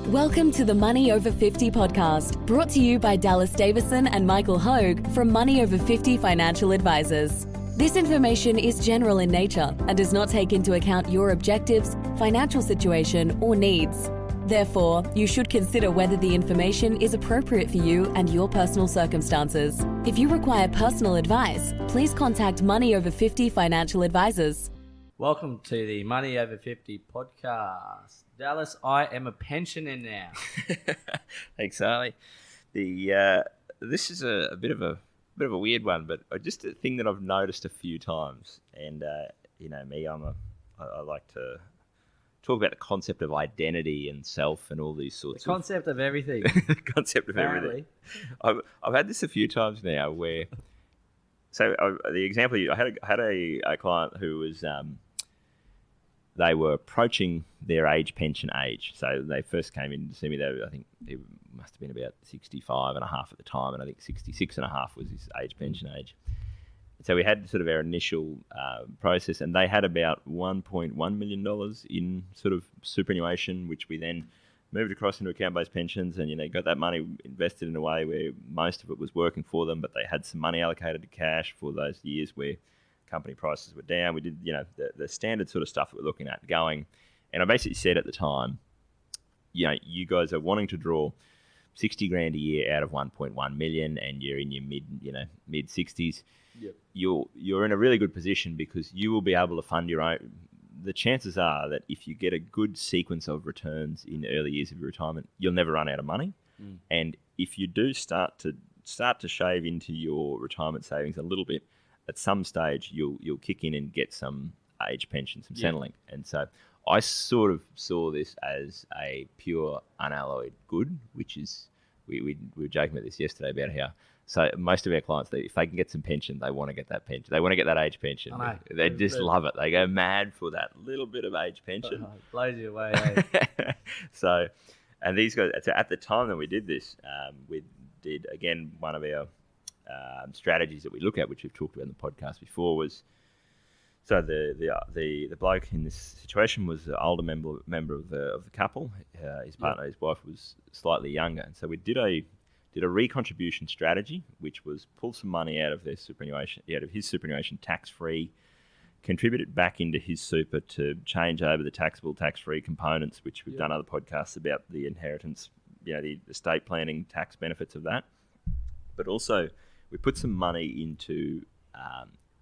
Welcome to the Money Over 50 podcast, brought to you by Dallas Davison and Michael Hogue from Money Over 50 Financial Advisors. This information is general in nature and does not take into account your objectives, financial situation, or needs. Therefore, you should consider whether the information is appropriate for you and your personal circumstances. If you require personal advice, please contact Money Over 50 Financial Advisors. Welcome to the Money Over 50 podcast. Dallas, I am a pensioner now. Thanks, Harley. This is a bit of a weird one, but just a thing that I've noticed a few times. And me, I like to talk about the concept of identity and self and all these sorts The concept of everything. the concept of everything. I've had this a few times now where. So the example I had a client who was. They were approaching their age pension age. So they first came in to see me. I think it must have been about 65 and a half at the time, and I think 66 and a half was his age pension age. So we had sort of our initial process, and they had about $1.1 million in sort of superannuation, which we then moved across into account-based pensions, and got that money invested in a way where most of it was working for them, but they had some money allocated to cash for those years where company prices were down. We did, the standard sort of stuff that we're looking at going. And I basically said at the time, you guys are wanting to draw 60 grand a year out of 1.1 million and you're in your mid 60s. Yep. You're in a really good position because you will be able to fund your own. The chances are that if you get a good sequence of returns in early years of your retirement, you'll never run out of money. And if you do start to shave into your retirement savings a little bit, at some stage you'll kick in and get some age pension, some Centrelink. And so I sort of saw this as a pure unalloyed good, which is, we were joking about this yesterday about how, so most of our clients, if they can get some pension, they want to get that pension. They want to get that age pension. They just love it. They go mad for that little bit of age pension. It blows you away. So, and these guys, at the time that we did this, we did, again, one of our strategies that we look at, which we've talked about in the podcast before, was so the bloke in this situation was an older member of the couple. His partner, his wife, was slightly younger, and so we did a recontribution strategy, which was pull some money out of his superannuation tax free, contribute it back into his super to change over the taxable tax free components, which we've done other podcasts about the inheritance, the estate planning tax benefits of that, but also we put some money into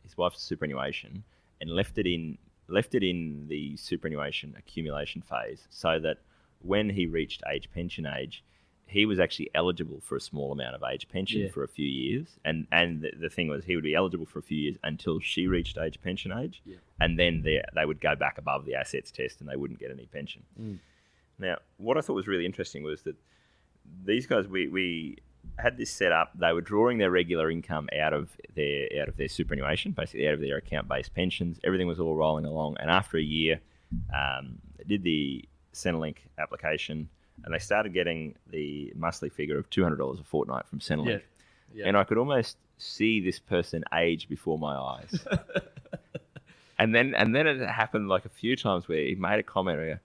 his wife's superannuation and left it in the superannuation accumulation phase, so that when he reached age pension age, he was actually eligible for a small amount of age pension for a few years. And the thing was, he would be eligible for a few years until she reached age pension age, and then they would go back above the assets test and they wouldn't get any pension. Now, what I thought was really interesting was that these guys, we had this set up. They were drawing their regular income out of their superannuation, basically out of their account-based pensions. Everything was all rolling along. And after a year, they did the Centrelink application, and they started getting the monthly figure of $200 a fortnight from Centrelink. And I could almost see this person age before my eyes. and then it happened like a few times where he made a comment where,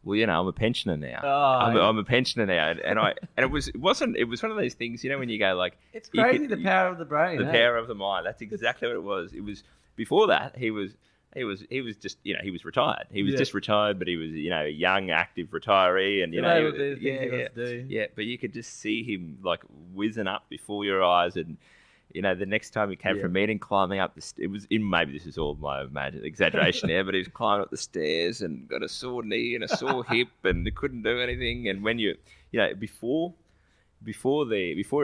well, I'm a pensioner now. I'm a pensioner now, and it was one of those things, when you go like, it's crazy, the power of the brain, the power of the mind. That's exactly what it was. It was before that he was just he was retired. He was just retired, but he was a young active retiree, and but you could just see him like whizzing up before your eyes, and the next time he came from a meeting, climbing up maybe this is all my exaggeration there, but he was climbing up the stairs and got a sore knee and a sore hip and couldn't do anything. And when before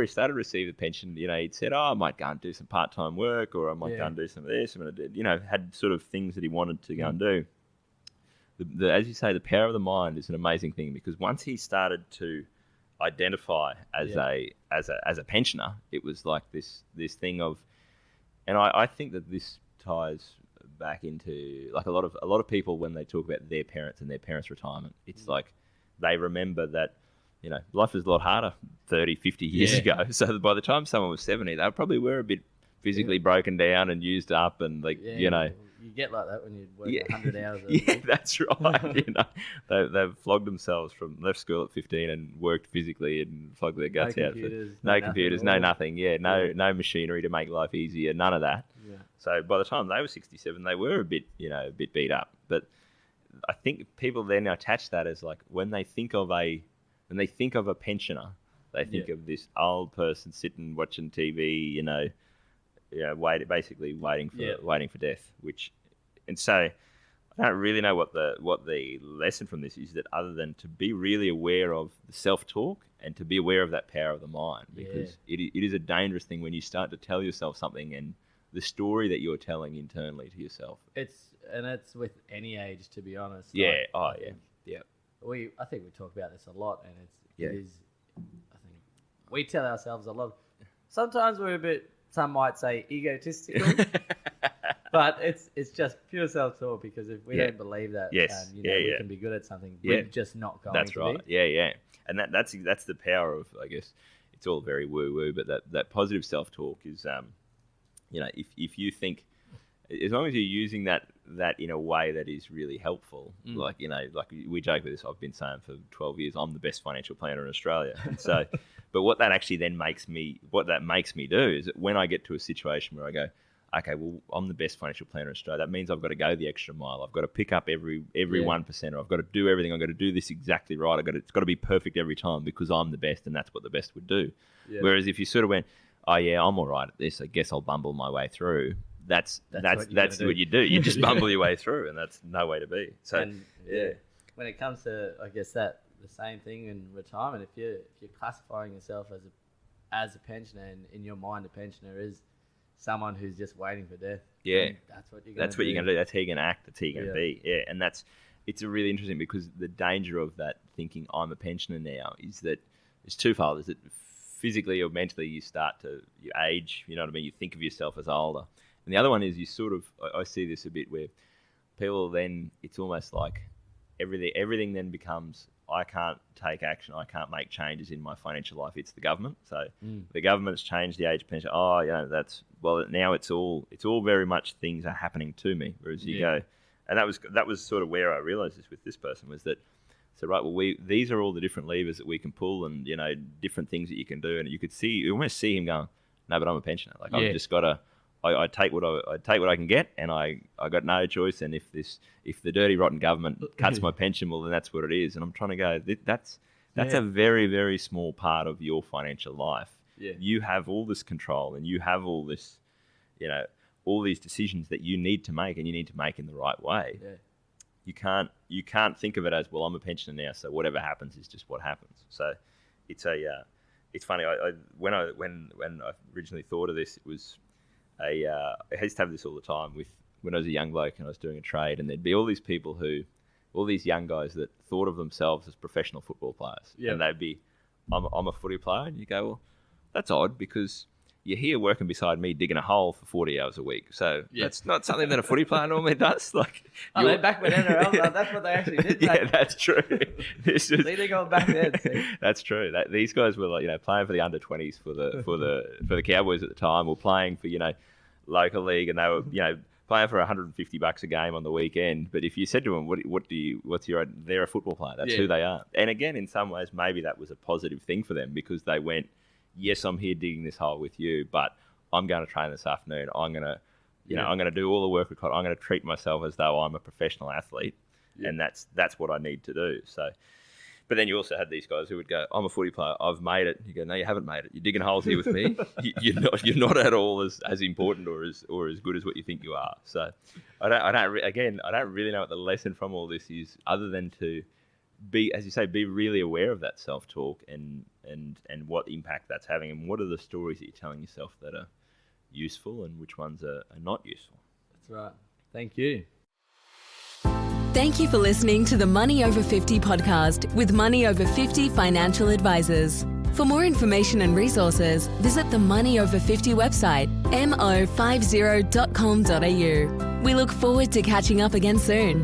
he started receiving the pension, he'd said, I might go and do some part-time work, or I might go and do some of this, and had sort of things that he wanted to go and do. As you say, the power of the mind is an amazing thing, because once he started to identify as a pensioner, it was like this thing of, and I think that this ties back into like a lot of people when they talk about their parents and their parents' retirement. It's like they remember that life was a lot harder 30, 50 years ago. So by the time someone was 70, they probably were a bit physically broken down and used up, and You get like that when you work Yeah. 100 hours. A Yeah, week. that's right. They've flogged themselves from left school at 15 and worked physically and flogged their guts out. No computers, no nothing. Yeah, no machinery to make life easier. None of that. Yeah. So by the time they were 67, they were a bit beat up. But I think people then attach that as like when they think of a pensioner, they think of this old person sitting watching TV, basically waiting for death. And so I don't really know what the lesson from this is, that other than to be really aware of the self-talk and to be aware of that power of the mind, because it is a dangerous thing when you start to tell yourself something and the story that you're telling internally to yourself. It's with any age, to be honest. Yeah. Like, Oh, yeah. Yeah. I think we talk about this a lot, and Yeah. it is. I think we tell ourselves a lot. Sometimes we're a bit. Some might say egotistical, but it's just pure self-talk. Because if we don't believe that, we can be good at something. Yeah. We're just not going. That's to right. Be. Yeah. And that's the power of, I guess, it's all very woo-woo, but that positive self-talk is, if you think, as long as you're using that in a way that is really helpful, like we joke with this, I've been saying for 12 years, I'm the best financial planner in Australia. And so, but what that actually then makes me do is that when I get to a situation where I go, okay, well, I'm the best financial planner in Australia, that means I've got to go the extra mile. I've got to pick up every 1%, or I've got to do everything. I've got to do this exactly right. It's got to be perfect every time because I'm the best, and that's what the best would do. Yeah. Whereas if you sort of went, oh yeah, I'm all right at this, I guess I'll bumble my way through. That's what you do. You just bumble your way through, and that's no way to be. So when it comes to, I guess, that the same thing in retirement, if you're classifying yourself as a pensioner, and in your mind a pensioner is someone who's just waiting for death. Yeah, that's what you're going to do. That's how you're going to act. That's how you're going to be. Yeah, and it's a really interesting, because the danger of that thinking I'm a pensioner now is that it's twofold. Is that physically or mentally you age. You know what I mean? You think of yourself as older. And the other one is you sort of, I see this a bit where people then, it's almost like everything then becomes, I can't take action, I can't make changes in my financial life. It's the government. So the government's changed the age pension. Oh, now it's all very much things are happening to me. Whereas you go, and that was sort of where I realized this with this person, was that, so right, well, these are all the different levers that we can pull, and different things that you can do. And you almost see him going, no, but I'm a pensioner. Like I've just got to. I take what I can get, and I got no choice. And if the dirty rotten government cuts my pension, well, then that's what it is. And I'm trying to go, that's a very, very small part of your financial life. Yeah. You have all this control, and you have all this, all these decisions that you need to make, and you need to make in the right way. Yeah. You can't think of it as, well, I'm a pensioner now, so whatever happens is just what happens. So it's funny. When I originally thought of this, it was. I used to have this all the time when I was a young bloke and I was doing a trade, and there'd be all these young guys that thought of themselves as professional football players. Yep. And they'd be, I'm a footy player. And you go, well, that's odd, because you're here working beside me digging a hole for 40 hours a week. So that's not something that a footy player normally does. Like, back when NRL, that's what they actually did. Yeah, that's true. They're going back then. See? That's true. These guys were playing for the under-20s for the Cowboys at the time, or playing for local league, and they were playing for $150 a game on the weekend. But if you said to them, they're a football player. That's who they are. And again, in some ways, maybe that was a positive thing for them, because they went, yes, I'm here digging this hole with you, but I'm going to train this afternoon. I'm going to, I'm going to do all the work required. I'm going to treat myself as though I'm a professional athlete, and that's what I need to do. So, but then you also had these guys who would go, I'm a footy player, I've made it. You go, no, you haven't made it. You're digging holes here with me. You're not at all as important or as good as what you think you are. So, I don't really know what the lesson from all this is, other than to be, as you say, be really aware of that self-talk and what impact that's having, and what are the stories that you're telling yourself that are useful and which ones are not useful. That's right. Thank you. Thank you for listening to the Money Over 50 podcast with Money Over 50 financial advisors. For more information and resources, visit the Money Over 50 website, mo50.com.au. We look forward to catching up again soon.